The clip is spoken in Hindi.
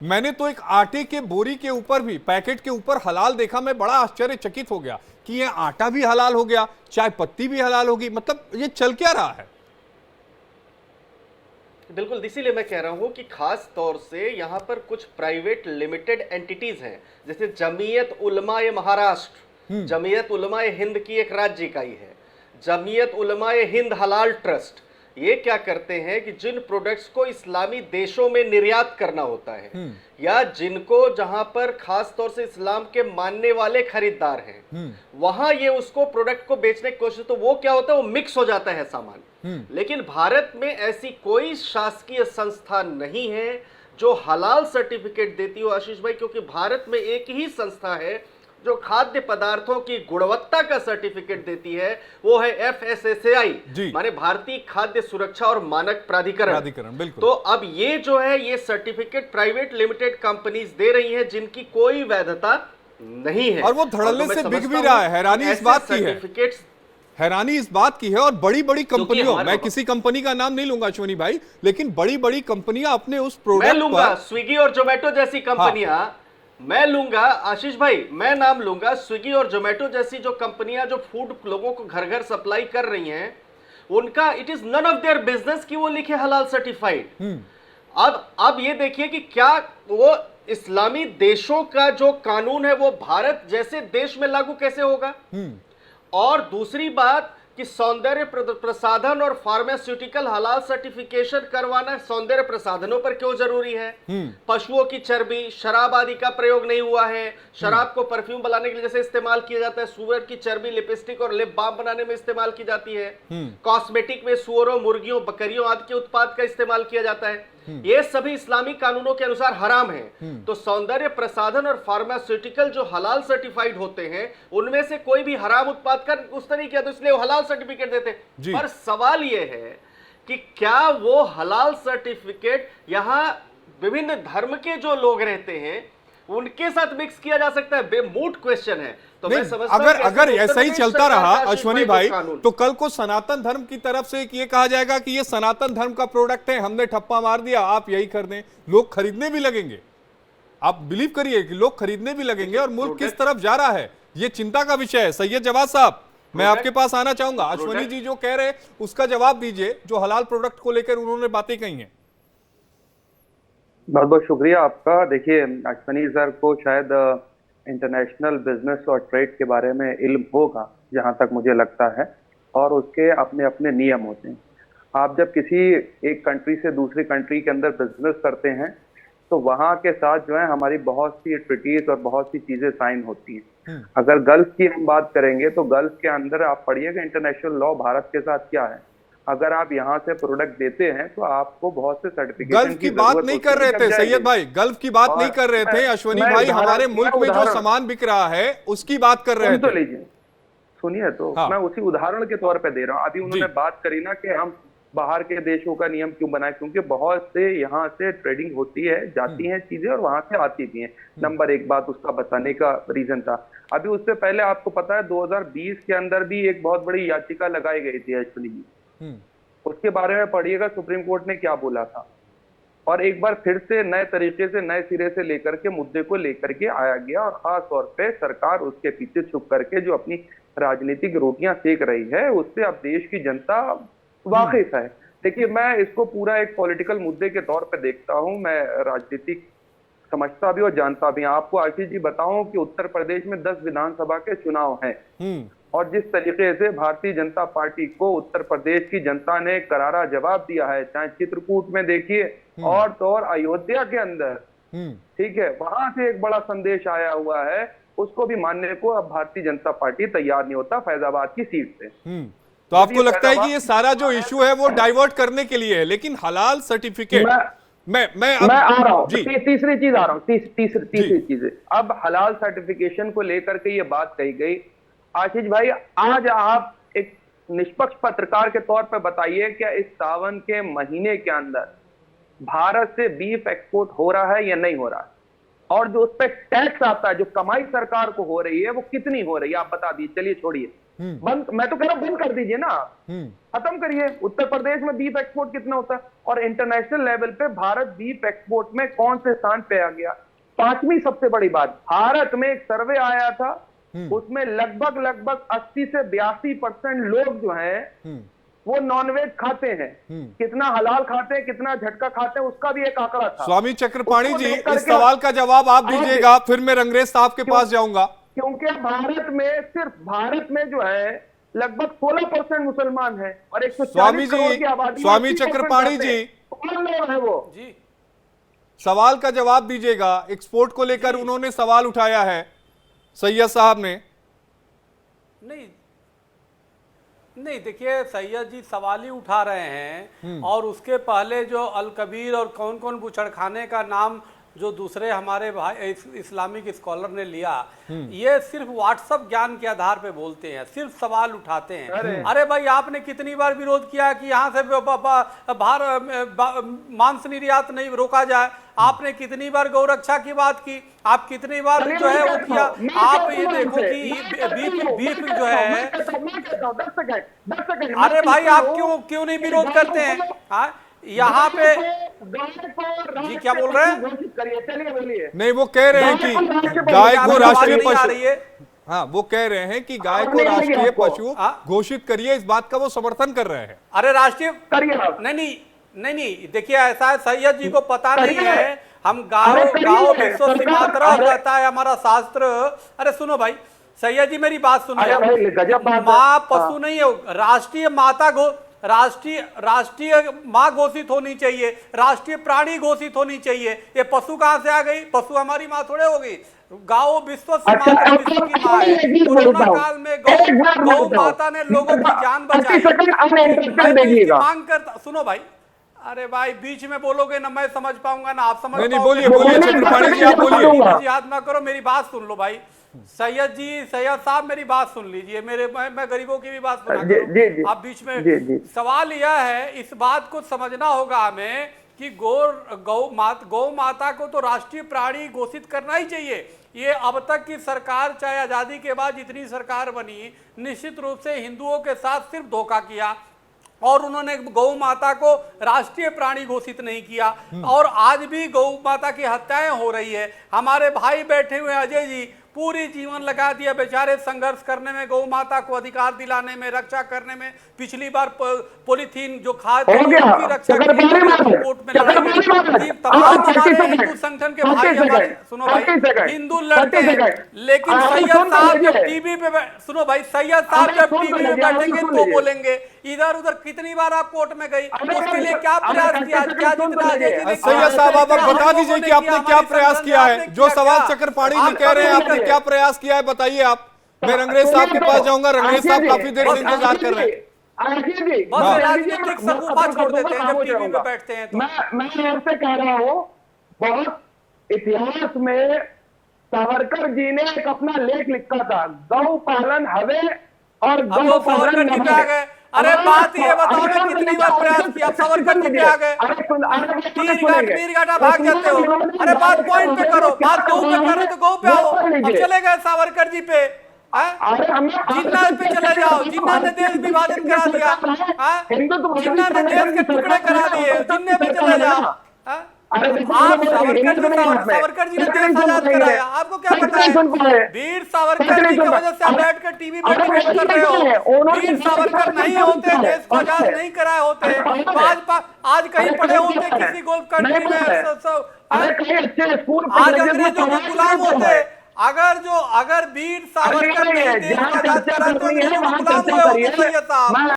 मैंने तो एक आटे के बोरी के ऊपर भी, पैकेट के ऊपर हलाल देखा, मैं बड़ा आश्चर्यचकित हो गया कि ये आटा भी हलाल हो गया, चाय पत्ती भी हलाल होगी। मतलब ये चल क्या रहा है? बिल्कुल, इसीलिए मैं कह रहा हूं कि खास तौर से यहां पर कुछ प्राइवेट लिमिटेड एंटिटीज हैं, जैसे जमीयत उलमाए महाराष्ट्र, जमीयत उलमाए हिंद की एक राज्य इकाई है, जमीयत उलमाए हिंद हलाल ट्रस्ट। ये क्या करते हैं कि जिन प्रोडक्ट्स को इस्लामी देशों में निर्यात करना होता है या जिनको जहां पर खास तौर से इस्लाम के मानने वाले खरीदार हैं, वहां ये उसको प्रोडक्ट को बेचने की कोशिश, तो वो क्या होता है, वो मिक्स हो जाता है सामान। लेकिन भारत में ऐसी कोई शासकीय संस्था नहीं है जो हलाल सर्टिफिकेट देती हो आशीष भाई, क्योंकि भारत में एक ही संस्था है जो खाद्य पदार्थों की गुणवत्ता का सर्टिफिकेट देती है, वो है FSSAI, माने भारतीय खाद्य सुरक्षा और मानक प्राधिकरण। बिल्कुल। तो अब ये जो है, ये सर्टिफिकेट प्राइवेट लिमिटेड कंपनीज दे रही हैं जिनकी कोई वैधता नहीं है, और वो धड़ल्ले से बिक भी रहा है। हैरानी इस बात की है, हैरानी इस बात की है, और बड़ी बड़ी कंपनियों, मैं किसी कंपनी का नाम नहीं लूंगा अश्वनी भाई, लेकिन बड़ी बड़ी कंपनियां अपने उस प्रोडक्ट, मैं लूंगा स्विगी और जोमेटो जैसी कंपनियां, मैं लूंगा आशीष भाई, मैं नाम लूंगा स्विगी और जोमेटो जैसी जो कंपनियां जो फूड लोगों को घर घर सप्लाई कर रही हैं, उनका it is none of their business कि वो लिखे हलाल सर्टिफाइड। अब ये देखिए कि क्या वो इस्लामी देशों का जो कानून है वो भारत जैसे देश में लागू कैसे होगा। और दूसरी बात कि सौंदर्य प्रसाधन और फार्मास्यूटिकल हलाल सर्टिफिकेशन करवाना सौंदर्य प्रसाधनों पर क्यों जरूरी है? पशुओं की चर्बी, शराब आदि का प्रयोग नहीं हुआ है। शराब को परफ्यूम बनाने के लिए जैसे इस्तेमाल किया जाता है, सुअर की चर्बी लिपस्टिक और लिप बाम बनाने में इस्तेमाल की जाती है। कॉस्मेटिक में सुअरों, मुर्गियों, बकरियों आदि के उत्पाद का इस्तेमाल किया जाता है। ये सभी इस्लामी कानूनों के अनुसार हराम है। तो सौंदर्य प्रसाधन और फार्मास्यूटिकल जो हलाल सर्टिफाइड होते हैं, उनमें से कोई भी हराम उत्पाद का उस तरीके किया, तो इसलिए वो हलाल सर्टिफिकेट देते हैं। पर सवाल ये है कि क्या वो हलाल सर्टिफिकेट यहां विभिन्न धर्म के जो लोग रहते हैं उनके साथ मिक्स किया जा सकता है? मूट क्वेश्चन है। तो मैं समझता हूं अगर ऐसा ही चलता रहा अश्वनी भाई, तो कल को सनातन धर्म की तरफ से ये कहा जाएगा कि ये सनातन धर्म का प्रोडक्ट है, हमने ठप्पा मार दिया, आप यही कर दें, लोग खरीदने भी लगेंगे। आप बिलीव करिए कि लोग खरीदने भी लगेंगे, और मुल्क किस तरफ जा रहा है ये चिंता का विषय है। सैयद जवाद साहब, मैं आपके पास आना चाहूंगा। अश्वनी जी जो कह रहे उसका जवाब दीजिए, जो हलाल प्रोडक्ट को लेकर उन्होंने बातें कही हैं। बहुत बहुत शुक्रिया आपका। देखिए, अश्वनी सर को शायद इंटरनेशनल बिजनेस और ट्रेड के बारे में इल्म होगा, जहां तक मुझे लगता है, और उसके अपने अपने नियम होते हैं। आप जब किसी एक कंट्री से दूसरी कंट्री के अंदर बिजनेस करते हैं तो वहां के साथ जो है हमारी बहुत सी ट्रीटीज और बहुत सी चीजें साइन होती हैं। अगर गल्फ की हम बात करेंगे तो गल्फ के अंदर आप पढ़िएगा इंटरनेशनल लॉ भारत के साथ क्या है। अगर आप यहाँ से प्रोडक्ट देते हैं तो आपको बहुत से सर्टिफिकेशन गल्फ की बात नहीं कर रहे थे सैयद भाई, गल्फ की बात नहीं कर रहे थे अश्वनी भाई, हमारे मुल्क में जो सामान बिक रहा है उसकी बात कर रहे थे। लीजिए, सुनिए तो मैं उसी उदाहरण के तौर पे दे रहा हूँ। अभी उन्होंने बात करी ना कि हम बाहर के देशों का नियम क्यों बनाए, क्योंकि बहुत से यहाँ से ट्रेडिंग होती है, जाती हैं चीजें और वहां से आती भी हैं। नंबर एक बात उसका बताने का रीजन था। अभी उससे पहले आपको पता है 2020 के अंदर भी एक बहुत बड़ी याचिका लगाई गई थी अश्विनी जी, उसके बारे में पढ़िएगा सुप्रीम कोर्ट ने क्या बोला था। और एक बार फिर से नए तरीके से नए सिरे से लेकर के मुद्दे को लेकर के आया गया, और खास तौर पे सरकार उसके पीछे छुप करके जो अपनी राजनीतिक रोटियां सेक रही है उससे अब देश की जनता वाकिफ है। देखिए, मैं इसको पूरा एक पॉलिटिकल मुद्दे के तौर पे देखता हूं, मैं राजनीतिक समझता भी और जानता भी। आपको आशीष जी बताऊं कि उत्तर प्रदेश में 10 विधानसभा के चुनाव हैं, और जिस तरीके से भारतीय जनता पार्टी को उत्तर प्रदेश की जनता ने करारा जवाब दिया है, चाहे चित्रकूट में देखिए और तो और अयोध्या के अंदर, ठीक है, वहां से एक बड़ा संदेश आया हुआ है, उसको भी मानने को अब भारतीय जनता पार्टी तैयार नहीं होता फैजाबाद की सीट से। तो आपको लगता है कि ये सारा जो इशू है वो डाइवर्ट करने के लिए है, लेकिन हलाल सर्टिफिकेट मैं आ रहा हूं, तीसरी चीज आ रहा हूं, तीसरी चीज, अब हलाल सर्टिफिकेशन को लेकर के ये बात कही गई। आशीष भाई, आज आप एक निष्पक्ष पत्रकार के तौर पर बताइए, क्या इस सावन के महीने के अंदर भारत से बीफ एक्सपोर्ट हो रहा है या नहीं हो रहा है? और जो उस पर टैक्स आता है, जो कमाई सरकार को हो रही है, वो कितनी हो रही है? आप बता दीजिए। चलिए छोड़िए, बंद, मैं तो कह रहा हूं बंद कर दीजिए ना, खत्म करिए। उत्तर प्रदेश में बीफ एक्सपोर्ट कितना होता है, और इंटरनेशनल लेवल पे भारत बीफ एक्सपोर्ट में कौन से स्थान पे आ गया? 5वीं सबसे बड़ी बात, भारत में एक सर्वे आया था, उसमें लगभग 80 से 82% लोग जो हैं वो नॉनवेज खाते हैं। कितना हलाल खाते हैं, कितना झटका खाते हैं, उसका भी एक आंकड़ा था। स्वामी चक्रपाणी जी, इस सवाल का जवाब आप दीजिएगा, फिर मैं रंगरेज साहब के पास जाऊंगा। क्योंकि भारत में, सिर्फ भारत में जो है लगभग 16% मुसलमान है और 140 करोड़ की आबादी। स्वामी चक्रपाणी जी, कौन लोग है वो जी? सवाल का जवाब दीजिएगा। एक्सपोर्ट को लेकर उन्होंने सवाल उठाया है सैयद साहब ने। नहीं देखिए, सैयद जी सवाल ही उठा रहे हैं, और उसके पहले जो अल कबीर और कौन कौन बुचड़खाने का नाम जो दूसरे हमारे भाई इस्लामिक स्कॉलर ने लिया, ये सिर्फ व्हाट्सएप ज्ञान के आधार पे बोलते हैं, सिर्फ सवाल उठाते हैं। अरे भाई, आपने कितनी बार विरोध किया कि यहाँ से मांस निर्यात नहीं रोका जाए? आपने कितनी बार गौरक्षा की बात की? आप कितनी बार जो है वो किया? आप ये देखो कि बीफ जो है, अरे भाई आप क्यों नहीं विरोध करते हैं? यहाँ पे जी क्या बोल रहे हैं? चलिए बोलिए। नहीं, वो कह रहे हैं कि गाय को राष्ट्रीय पशु, हाँ वो कह रहे हैं कि गाय को राष्ट्रीय पशु घोषित करिए, इस बात का वो समर्थन कर रहे हैं। अरे राष्ट्रीय नहीं, देखिए ऐसा है, सैयद जी को पता नहीं है, हम गाँव विश्व सीमांतरा कहता है हमारा शास्त्र। अरे सुनो भाई, सैयद जी मेरी बात सुनिए, माँ पशु नहीं है, राष्ट्रीय माता राष्ट्रीय माँ घोषित होनी चाहिए, राष्ट्रीय प्राणी घोषित होनी चाहिए। ये पशु कहां से आ गई? पशु हमारी माँ थोड़े होगी। गाँव विश्व सीमांतरा विश्व की माँ है। कोरोना काल में गौ माता ने लोगों की जान बचाई। मांग करता, सुनो भाई, अरे भाई बीच में बोलोगे ना मैं समझ पाऊंगा ना आप समझ पाओगे। बोलिए चक्रपाणी जी, आप बोलिए। याद ना करो, मेरी बात सुन लो भाई। सैयद साहब मेरी बात सुन लीजिए, मैं गरीबों की भी बात सुना। आप बीच में सवाल यह है, इस बात को समझना होगा हमें कि गौ माता को तो राष्ट्रीय प्राणी घोषित करना ही चाहिए। ये अब तक की सरकार, चाहे आजादी के बाद जितनी सरकार बनी, निश्चित रूप से हिंदुओं के साथ सिर्फ धोखा किया, और उन्होंने गौ माता को राष्ट्रीय प्राणी घोषित नहीं किया। और आज भी गौ माता की हत्याएं हो रही है। हमारे भाई बैठे हुए अजय जी पूरी जीवन लगा दिया बेचारे संघर्ष करने में, गौ माता को अधिकार दिलाने में, रक्षा करने में। पिछली बार पॉलीथीन जो खाद की रक्षा कोर्ट में लड़ाई, तमाम हमारे हिंदू संगठन के भाई हमारे, सुनो भाई, हिंदू लड़ते हैं, लेकिन सैयद साहब जब टीवी पे, सुनो भाई, सैयद साहब जब टीवी में बैठेंगे तो बोलेंगे। इधर उधर कितनी बार आप कोर्ट में गई, उसके लिए क्या प्रयास किया? क्या जितना सैयद साहब आप बता दीजिए कि आपने क्या प्रयास किया है? जो सवाल चक्रपाणी जी कह रहे हैं, आपने क्या प्रयास किया है बताइए आप। मैं रंगरेज साहब के पास जाऊंगा, रंगरेज साहब काफी देर से इंतजार कर रहे हैं। बस राजनीतिक सगुफा छोड़ देते हैं जब टीवी पे बैठते हैं तो। मैं आपसे कह रहा हूँ, बहुत इतिहास में सावरकर जी ने एक अपना लेख लिखा था, गौ पालन हवे और गौ पालन नभे। अरे बात ये बताओ ना, कितनी बार प्रयास किया? सावरकर जी पे आ गए, तीर घाटा भाग जाते हो। अरे बात पॉइंट पे करो, बात गौ पे करो तो गौ पे आओ। अब चले गए सावरकर जी पे, जिन्ना पे चले जाओ, जिन्ना ने देश विभाजन करा दिया, जिन्ना ने देश के टुकड़े करा दिए, जिन्ने पे चले जाओ। आप सावरकर जी ने देश आजाद कराया, आपको क्या पता है? वीर सावरकर जी की वजह से आप बैठ कर टीवी पर डिबेट कर रहे हो। वीर सावरकर नहीं होते, देश को आजाद नहीं कराए होते, आज कहीं पड़े होते किसी गोल्फ कंट्री में, आज अंग्रेजों के गुलाम होते। अगर वीर सावरकर ने देश को आजाद करा तो गुलाम हुए होते सैयद साहब।